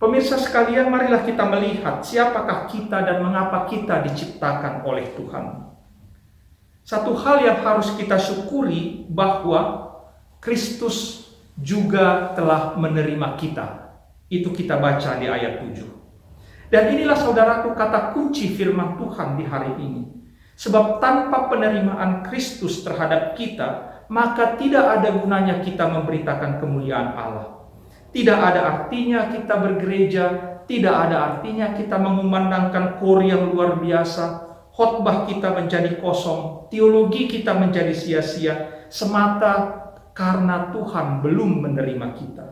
Pemirsa sekalian, marilah kita melihat siapakah kita dan mengapa kita diciptakan oleh Tuhan. Satu hal yang harus kita syukuri bahwa Kristus juga telah menerima kita. Itu kita baca di ayat 7. Dan inilah saudaraku kata kunci firman Tuhan di hari ini. Sebab tanpa penerimaan Kristus terhadap kita, maka tidak ada gunanya kita memberitakan kemuliaan Allah. Tidak ada artinya kita bergereja, tidak ada artinya kita mengumandangkan kor yang luar biasa, khotbah kita menjadi kosong, teologi kita menjadi sia-sia, semata karena Tuhan belum menerima kita.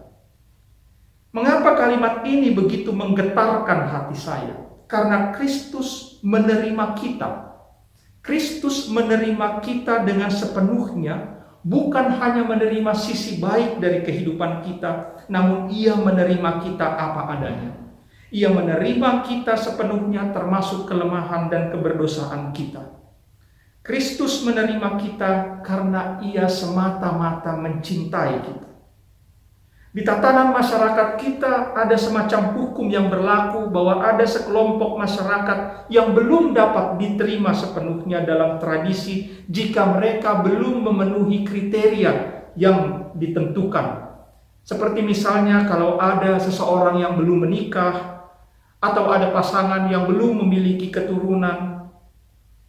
Mengapa kalimat ini begitu menggetarkan hati saya? Karena Kristus menerima kita. Kristus menerima kita dengan sepenuhnya, bukan hanya menerima sisi baik dari kehidupan kita, namun Ia menerima kita apa adanya. Ia menerima kita sepenuhnya termasuk kelemahan dan keberdosaan kita. Kristus menerima kita karena Ia semata-mata mencintai kita. Di tatanan masyarakat kita ada semacam hukum yang berlaku bahwa ada sekelompok masyarakat yang belum dapat diterima sepenuhnya dalam tradisi jika mereka belum memenuhi kriteria yang ditentukan. Seperti misalnya kalau ada seseorang yang belum menikah, atau ada pasangan yang belum memiliki keturunan,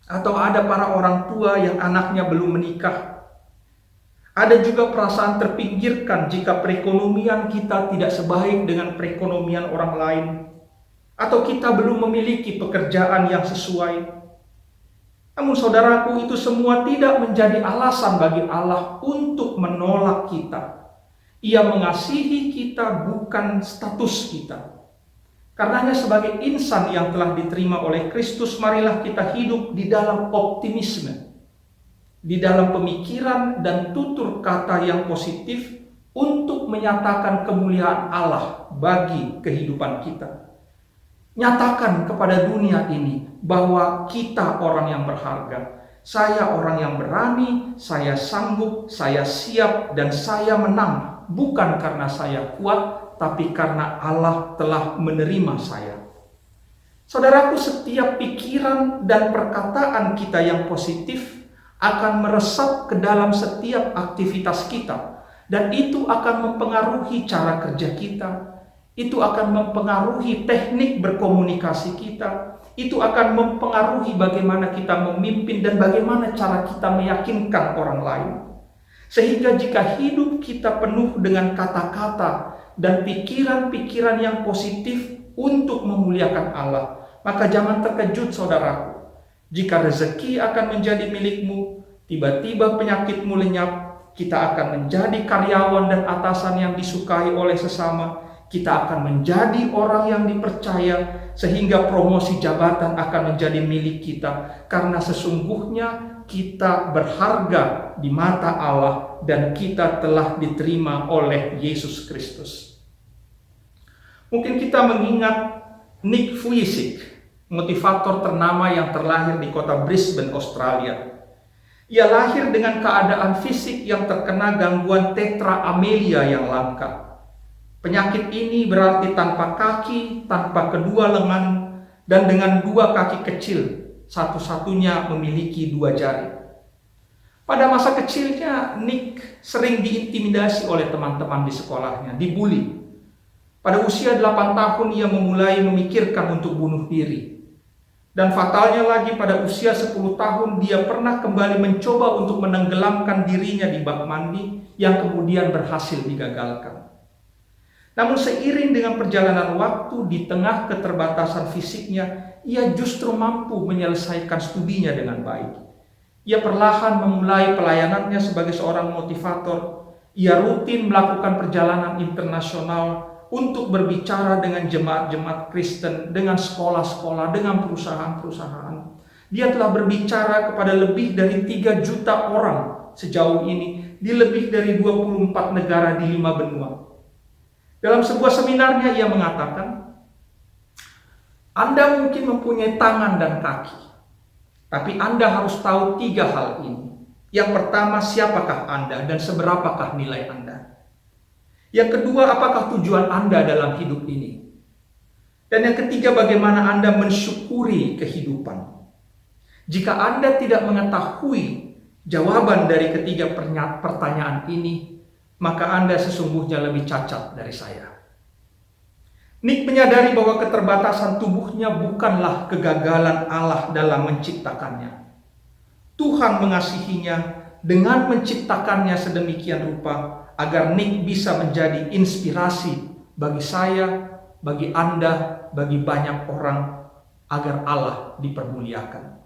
atau ada para orang tua yang anaknya belum menikah. Ada juga perasaan terpinggirkan jika perekonomian kita tidak sebaik dengan perekonomian orang lain, atau kita belum memiliki pekerjaan yang sesuai. Namun saudaraku, itu semua tidak menjadi alasan bagi Allah untuk menolak kita. Ia mengasihi kita bukan status kita. Karenanya sebagai insan yang telah diterima oleh Kristus, marilah kita hidup di dalam optimisme, di dalam pemikiran dan tutur kata yang positif untuk menyatakan kemuliaan Allah bagi kehidupan kita. Nyatakan kepada dunia ini bahwa kita orang yang berharga. Saya orang yang berani, saya sanggup, saya siap, dan saya menang. Bukan karena saya kuat, tapi karena Allah telah menerima saya. Saudaraku, setiap pikiran dan perkataan kita yang positif akan meresap ke dalam setiap aktivitas kita, dan itu akan mempengaruhi cara kerja kita, itu akan mempengaruhi teknik berkomunikasi kita, itu akan mempengaruhi bagaimana kita memimpin dan bagaimana cara kita meyakinkan orang lain. Sehingga jika hidup kita penuh dengan kata-kata dan pikiran-pikiran yang positif untuk memuliakan Allah, maka jangan terkejut saudaraku. Jika rezeki akan menjadi milikmu, tiba-tiba penyakitmu lenyap, kita akan menjadi karyawan dan atasan yang disukai oleh sesama, kita akan menjadi orang yang dipercaya, sehingga promosi jabatan akan menjadi milik kita, karena sesungguhnya kita berharga di mata Allah dan kita telah diterima oleh Yesus Kristus. Mungkin kita mengingat Nick Vujicic, motivator ternama yang terlahir di kota Brisbane, Australia. Ia lahir dengan keadaan fisik yang terkena gangguan tetra amelia yang langka. Penyakit ini berarti tanpa kaki, tanpa kedua lengan, dan dengan dua kaki kecil, satu-satunya memiliki 2 jari. Pada masa kecilnya, Nick sering diintimidasi oleh teman-teman di sekolahnya, dibully. Pada usia 8 tahun ia memulai memikirkan untuk bunuh diri. Dan fatalnya lagi pada usia 10 tahun dia pernah kembali mencoba untuk menenggelamkan dirinya di bak mandi yang kemudian berhasil digagalkan. Namun seiring dengan perjalanan waktu di tengah keterbatasan fisiknya, ia justru mampu menyelesaikan studinya dengan baik. Ia perlahan memulai pelayanannya sebagai seorang motivator. Ia rutin melakukan perjalanan internasional untuk berbicara dengan jemaat-jemaat Kristen, dengan sekolah-sekolah, dengan perusahaan-perusahaan. Dia telah berbicara kepada lebih dari 3 juta orang sejauh ini di lebih dari 24 negara di 5 benua. Dalam sebuah seminarnya ia mengatakan, Anda mungkin mempunyai tangan dan kaki, tapi Anda harus tahu 3 hal ini. Yang pertama, siapakah Anda dan seberapakah nilai Anda? Yang kedua, apakah tujuan Anda dalam hidup ini? Dan yang ketiga, bagaimana Anda mensyukuri kehidupan. Jika Anda tidak mengetahui jawaban dari ketiga pertanyaan ini, maka Anda sesungguhnya lebih cacat dari saya. Nick menyadari bahwa keterbatasan tubuhnya bukanlah kegagalan Allah dalam menciptakannya. Tuhan mengasihinya dengan menciptakannya sedemikian rupa agar Nick bisa menjadi inspirasi bagi saya, bagi Anda, bagi banyak orang, agar Allah dipermuliakan.